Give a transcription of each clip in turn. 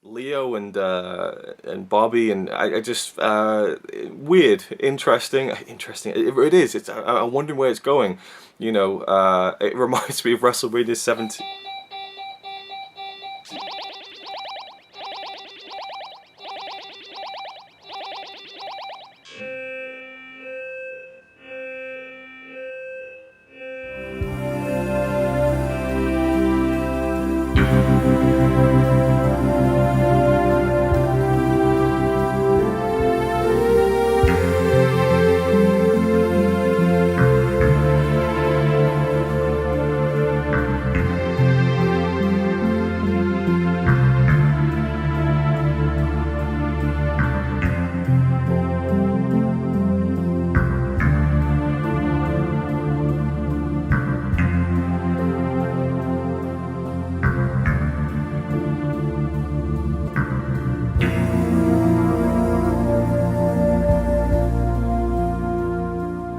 Leo and Bobby, and I just weird, interesting. It is. I'm wondering where it's going. You know, it reminds me of WrestleMania 17.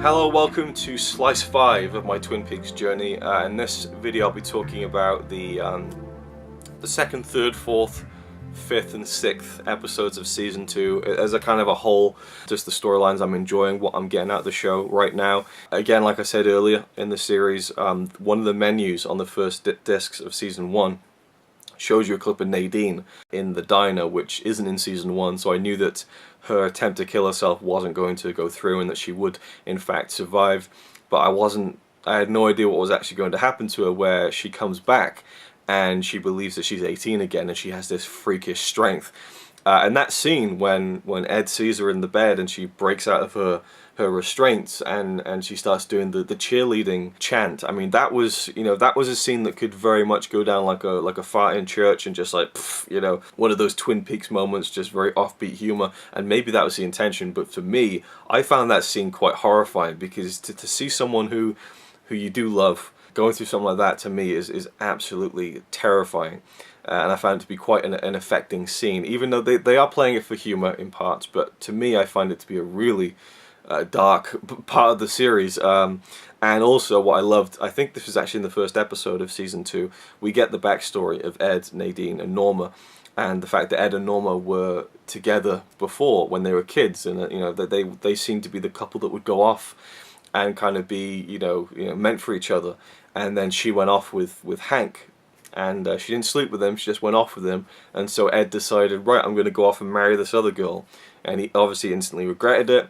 Hello, welcome to Slice 5 of my Twin Peaks journey. In this video I'll be talking about the second, third, fourth, fifth and sixth episodes of season 2 as a kind of a whole, just the storylines I'm enjoying, what I'm getting out of the show right now. Again, like I said earlier in the series, one of the menus on the first discs of season 1 shows you a clip of Nadine in the diner, which isn't in season 1, so I knew that her attempt to kill herself wasn't going to go through and that she would in fact survive. But I had no idea what was actually going to happen to her, where she comes back and she believes that she's 18 again and she has this freakish strength. And that scene when Ed sees her in the bed and she breaks out of her restraints and she starts doing the cheerleading chant. I mean, that was a scene that could very much go down like a fart in church, and just like, you know, one of those Twin Peaks moments, just very offbeat humor. And maybe that was the intention, but for me, I found that scene quite horrifying, because to see someone who you do love going through something like that, to me is absolutely terrifying. And I found it to be quite an affecting scene, even though they are playing it for humor in parts. But to me, I find it to be a really dark part of the series. And also what I loved, I think this was actually in the first episode of season 2, we get the backstory of Ed, Nadine and Norma, and the fact that Ed and Norma were together before when they were kids, and you know that they seemed to be the couple that would go off and kind of be you know meant for each other. And then she went off with Hank, and she didn't sleep with him, she just went off with him. And so Ed decided, right, I'm going to go off and marry this other girl, and he obviously instantly regretted it.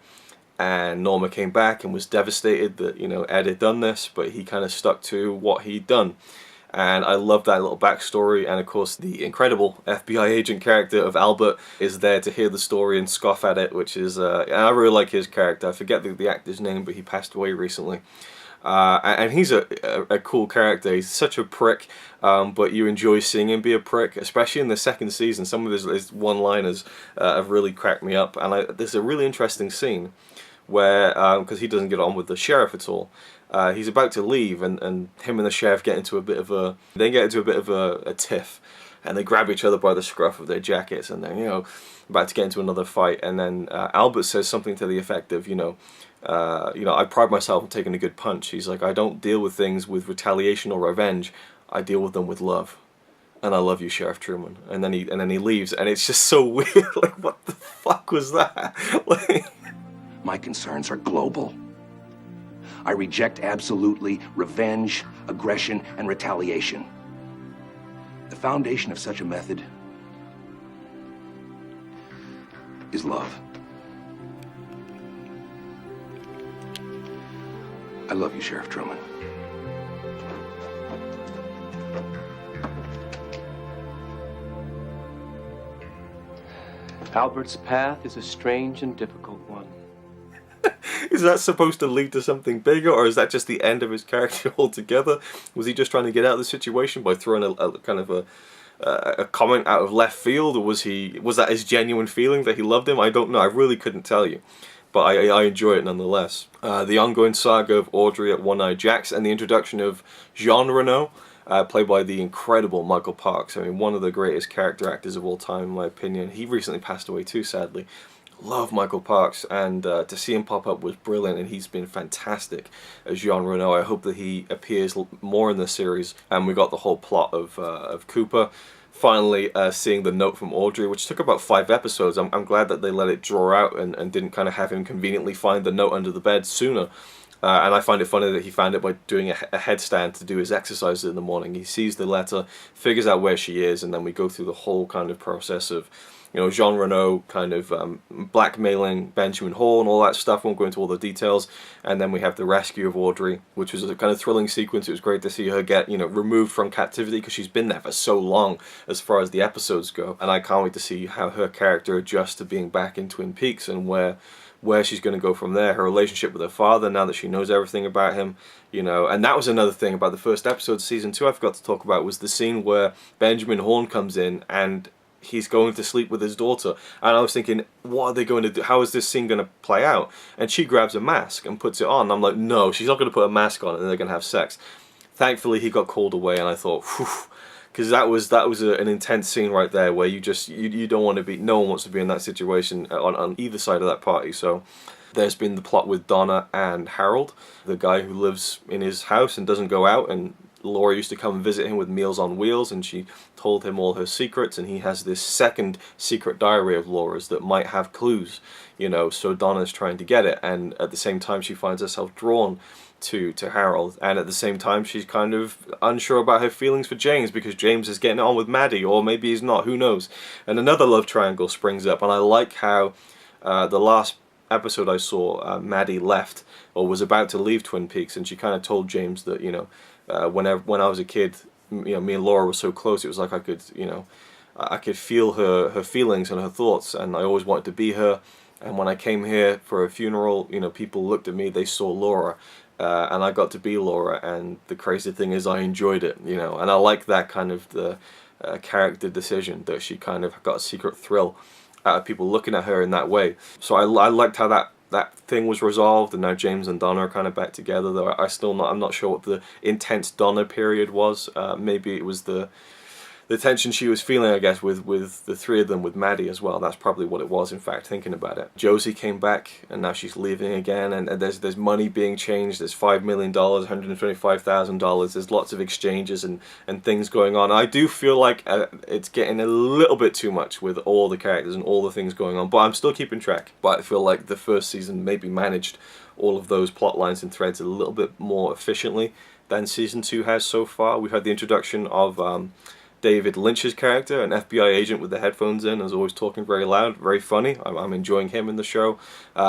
And Norma came back and was devastated that, you know, Ed had done this, but he kind of stuck to what he'd done. And I love that little backstory. And of course, the incredible FBI agent character of Albert is there to hear the story and scoff at it, which is, and I really like his character. I forget the actor's name, but he passed away recently. And he's a cool character. He's such a prick, but you enjoy seeing him be a prick, especially in the second season. Some of his one-liners have really cracked me up. And there's a really interesting scene where, because he doesn't get on with the sheriff at all, he's about to leave, and him and the sheriff get into a bit of a tiff, and they grab each other by the scruff of their jackets, and they're about to get into another fight. And then Albert says something to the effect of, I pride myself on taking a good punch. He's like, I don't deal with things with retaliation or revenge. I deal with them with love. And I love you, Sheriff Truman. And then he leaves, and it's just so weird. Like, what the fuck was that? My concerns are global. I reject absolutely revenge, aggression, and retaliation. The foundation of such a method is love. I love you, Sheriff Truman. Albert's path is a strange and difficult one. Is that supposed to lead to something bigger, or is that just the end of his character altogether? Was he just trying to get out of the situation by throwing a kind of a comment out of left field, or was that his genuine feeling that he loved him? I don't know. I really couldn't tell you, but I enjoy it nonetheless. The ongoing saga of Audrey at One-Eye Jacks, and the introduction of Jean Reno, played by the incredible Michael Parks. I mean, one of the greatest character actors of all time, in my opinion. He recently passed away too, sadly. Love Michael Parks, and to see him pop up was brilliant, and he's been fantastic as Jean Reno. I hope that he appears more in the series. And we got the whole plot of Cooper finally seeing the note from Audrey, which took about 5 episodes. I'm glad that they let it draw out and didn't kind of have him conveniently find the note under the bed sooner. And I find it funny that he found it by doing a headstand to do his exercises in the morning. He sees the letter, figures out where she is, and then we go through the whole kind of process of, you know, Jean Renault kind of blackmailing Benjamin Hall and all that stuff. Won't go into all the details. And then we have the rescue of Audrey, which was a kind of thrilling sequence. It was great to see her get, you know, removed from captivity, because she's been there for so long as far as the episodes go. And I can't wait to see how her character adjusts to being back in Twin Peaks and where she's going to go from there. Her relationship with her father, now that she knows everything about him, you know. And that was another thing about the first episode of season 2 I forgot to talk about, was the scene where Benjamin Horne comes in and he's going to sleep with his daughter. And I was thinking, what are they going to do? How is this scene going to play out? And she grabs a mask and puts it on. And I'm like, no, she's not going to put a mask on and they're going to have sex. Thankfully, he got called away, and I thought, whew, because that was an intense scene right there, where you don't want to be, no one wants to be in that situation on either side of that party. So there's been the plot with Donna and Harold, the guy who lives in his house and doesn't go out, and Laura used to come and visit him with Meals on Wheels, and she told him all her secrets, and he has this second secret diary of Laura's that might have clues, you know. So Donna's trying to get it, and at the same time she finds herself drawn to Harold, and at the same time she's kind of unsure about her feelings for James, because James is getting on with Maddie, or maybe he's not, who knows. And another love triangle springs up, and I like how the last episode I saw, Maddie left, or was about to leave Twin Peaks, and she kind of told James that, you know, when I was a kid, you know, me and Laura were so close, it was like I could, you know, I could feel her feelings and her thoughts, and I always wanted to be her. And when I came here for a funeral, you know, people looked at me, they saw Laura, and I got to be Laura, and the crazy thing is I enjoyed it, you know. And I like that kind of the character decision, that she kind of got a secret thrill out of people looking at her in that way. So I liked how that thing was resolved, and now James and Donna are kind of back together. Though I'm not sure what the intense Donna period was. Maybe it was the tension she was feeling, I guess, with the three of them, with Maddie as well. That's probably what it was, in fact, thinking about it. Josie came back, and now she's leaving again, and there's money being changed. There's $5 million, $125,000. There's lots of exchanges and things going on. I do feel like it's getting a little bit too much with all the characters and all the things going on, but I'm still keeping track. But I feel like the first season maybe managed all of those plot lines and threads a little bit more efficiently than season 2 has so far. We've had the introduction of David Lynch's character, an FBI agent with the headphones in, is always talking very loud, very funny. I'm enjoying him in the show.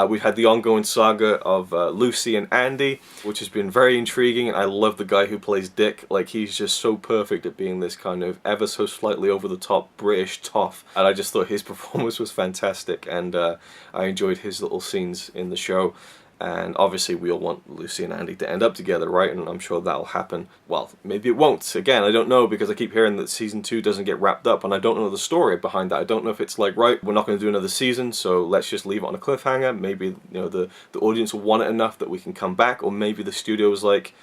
We've had the ongoing saga of Lucy and Andy, which has been very intriguing, and I love the guy who plays Dick. Like, he's just so perfect at being this kind of ever so slightly over-the-top British toff, and I just thought his performance was fantastic, and I enjoyed his little scenes in the show. And obviously we all want Lucy and Andy to end up together, right? And I'm sure that'll happen. Well, maybe it won't. Again, I don't know, because I keep hearing that season 2 doesn't get wrapped up, and I don't know the story behind that. I don't know if it's like, right, we're not going to do another season, so let's just leave it on a cliffhanger. Maybe, you know, the audience will want it enough that we can come back, or maybe the studio is like,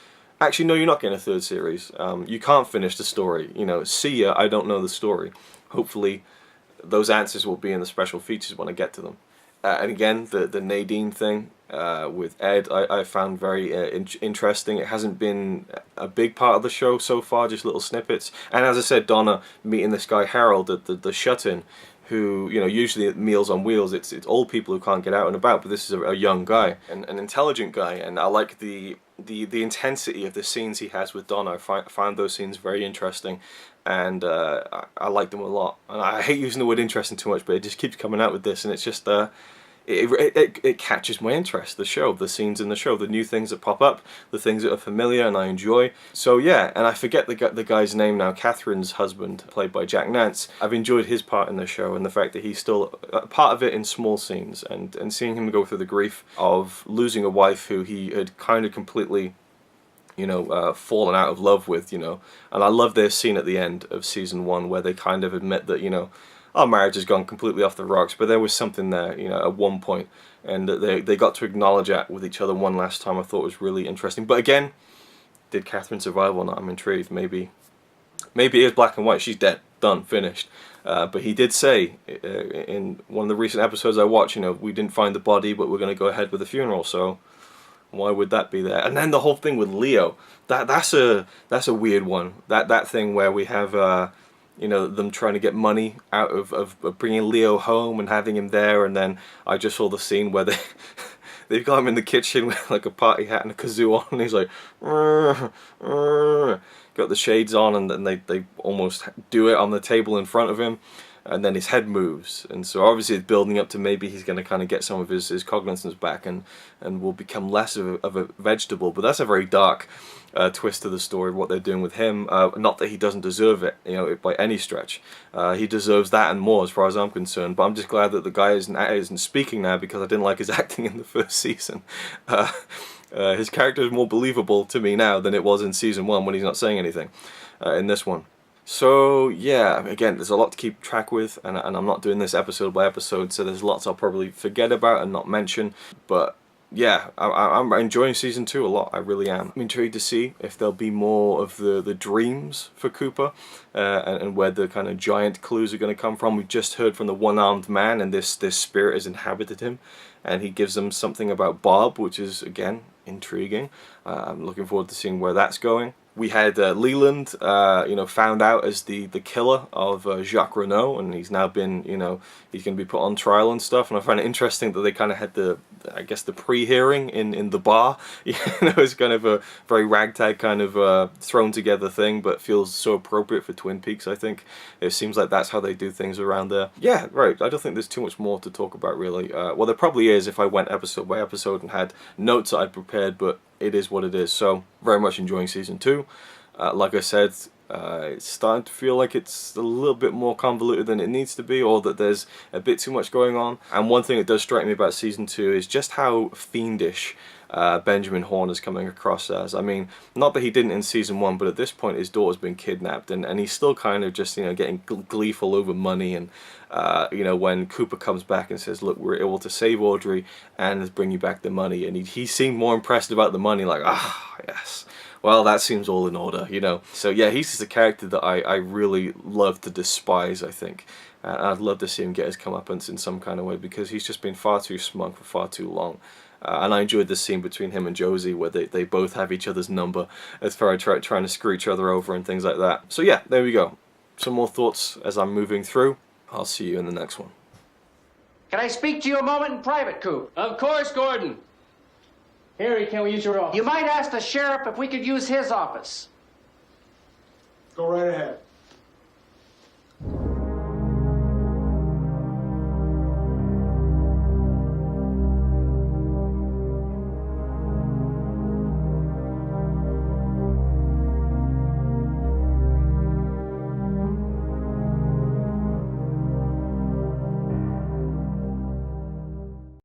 actually, no, you're not getting a third series. You can't finish the story. You know, see ya, I don't know the story. Hopefully those answers will be in the special features when I get to them. And again, the Nadine thing with Ed, I found very interesting. It hasn't been a big part of the show so far, just little snippets. And as I said, Donna meeting this guy Harold, the shut-in, who, you know, usually at Meals on Wheels, it's old people who can't get out and about, but this is a young guy, and an intelligent guy, and I like the intensity of the scenes he has with Donna. I found those scenes very interesting, and I like them a lot. And I hate using the word interesting too much, but it just keeps coming out with this, and it's just it catches my interest, the show, the scenes in the show, the new things that pop up, the things that are familiar and I enjoy. So yeah, and I forget the guy's name now, Catherine's husband, played by Jack Nance. I've enjoyed his part in the show, and the fact that he's still a part of it in small scenes, and seeing him go through the grief of losing a wife who he had kind of completely, you know, fallen out of love with, you know. And I love their scene at the end of season 1 where they kind of admit that, you know, our marriage has gone completely off the rocks, but there was something there, you know, at one point, and they got to acknowledge that with each other one last time. I thought it was really interesting. But again, did Catherine survive or not? I'm intrigued. Maybe it is black and white. She's dead, done, finished. But he did say in one of the recent episodes I watched, you know, we didn't find the body, but we're going to go ahead with the funeral. So why would that be there? And then the whole thing with Leo, that's a weird one. That thing where we have you know, them trying to get money out of bringing Leo home and having him there. And then I just saw the scene where they've got him in the kitchen with like a party hat and a kazoo on, and he's like, got the shades on, and then they almost do it on the table in front of him, and then his head moves, and so obviously it's building up to maybe he's going to kind of get some of his cognizance back and will become less of a vegetable. But that's a very dark twist to the story, what they're doing with him. Not that he doesn't deserve it, you know, by any stretch. He deserves that and more, as far as I'm concerned. But I'm just glad that the guy isn't speaking now, because I didn't like his acting in the first season. His character is more believable to me now than it was in season 1 when he's not saying anything in this one. So yeah, again, there's a lot to keep track with, and I'm not doing this episode by episode, so there's lots I'll probably forget about and not mention. But yeah, I'm enjoying season 2 a lot. I really am. I'm intrigued to see if there'll be more of the dreams for Cooper, and where the kind of giant clues are going to come from. We've just heard from the one-armed man, and this spirit has inhabited him, and he gives them something about Bob, which is, again, intriguing. I'm looking forward to seeing where that's going. We had Leland, you know, found out as the killer of Jacques Renault, and he's now been, you know, he's going to be put on trial and stuff. And I find it interesting that they kind of had I guess the pre-hearing in the bar. You know, it's kind of a very ragtag kind of thrown together thing, but feels so appropriate for Twin Peaks. I think it seems like that's how they do things around there. Yeah, right. I don't think there's too much more to talk about, really. Well, there probably is if I went episode by episode and had notes that I'd prepared, but it is what it is. So very much enjoying season 2. Like I said, it's starting to feel like it's a little bit more convoluted than it needs to be, or that there's a bit too much going on. And one thing that does strike me about season 2 is just how fiendish Benjamin Horn is coming across as. I mean, not that he didn't in season 1, but at this point his daughter's been kidnapped, and he's still kind of just, you know, getting gleeful over money. And you know, when Cooper comes back and says, look, we're able to save Audrey and bring you back the money, and he seemed more impressed about the money, like, yes, well, that seems all in order, you know. So yeah, he's just a character that I really love to despise, I think. I'd love to see him get his comeuppance in some kind of way, because he's just been far too smug for far too long. And I enjoyed this scene between him and Josie, where they both have each other's number as far as trying to screw each other over and things like that. So yeah, there we go. Some more thoughts as I'm moving through. I'll see you in the next one. Can I speak to you a moment in private, Coop? Of course, Gordon. Harry, can we use your office? You might ask the sheriff if we could use his office. Go right ahead.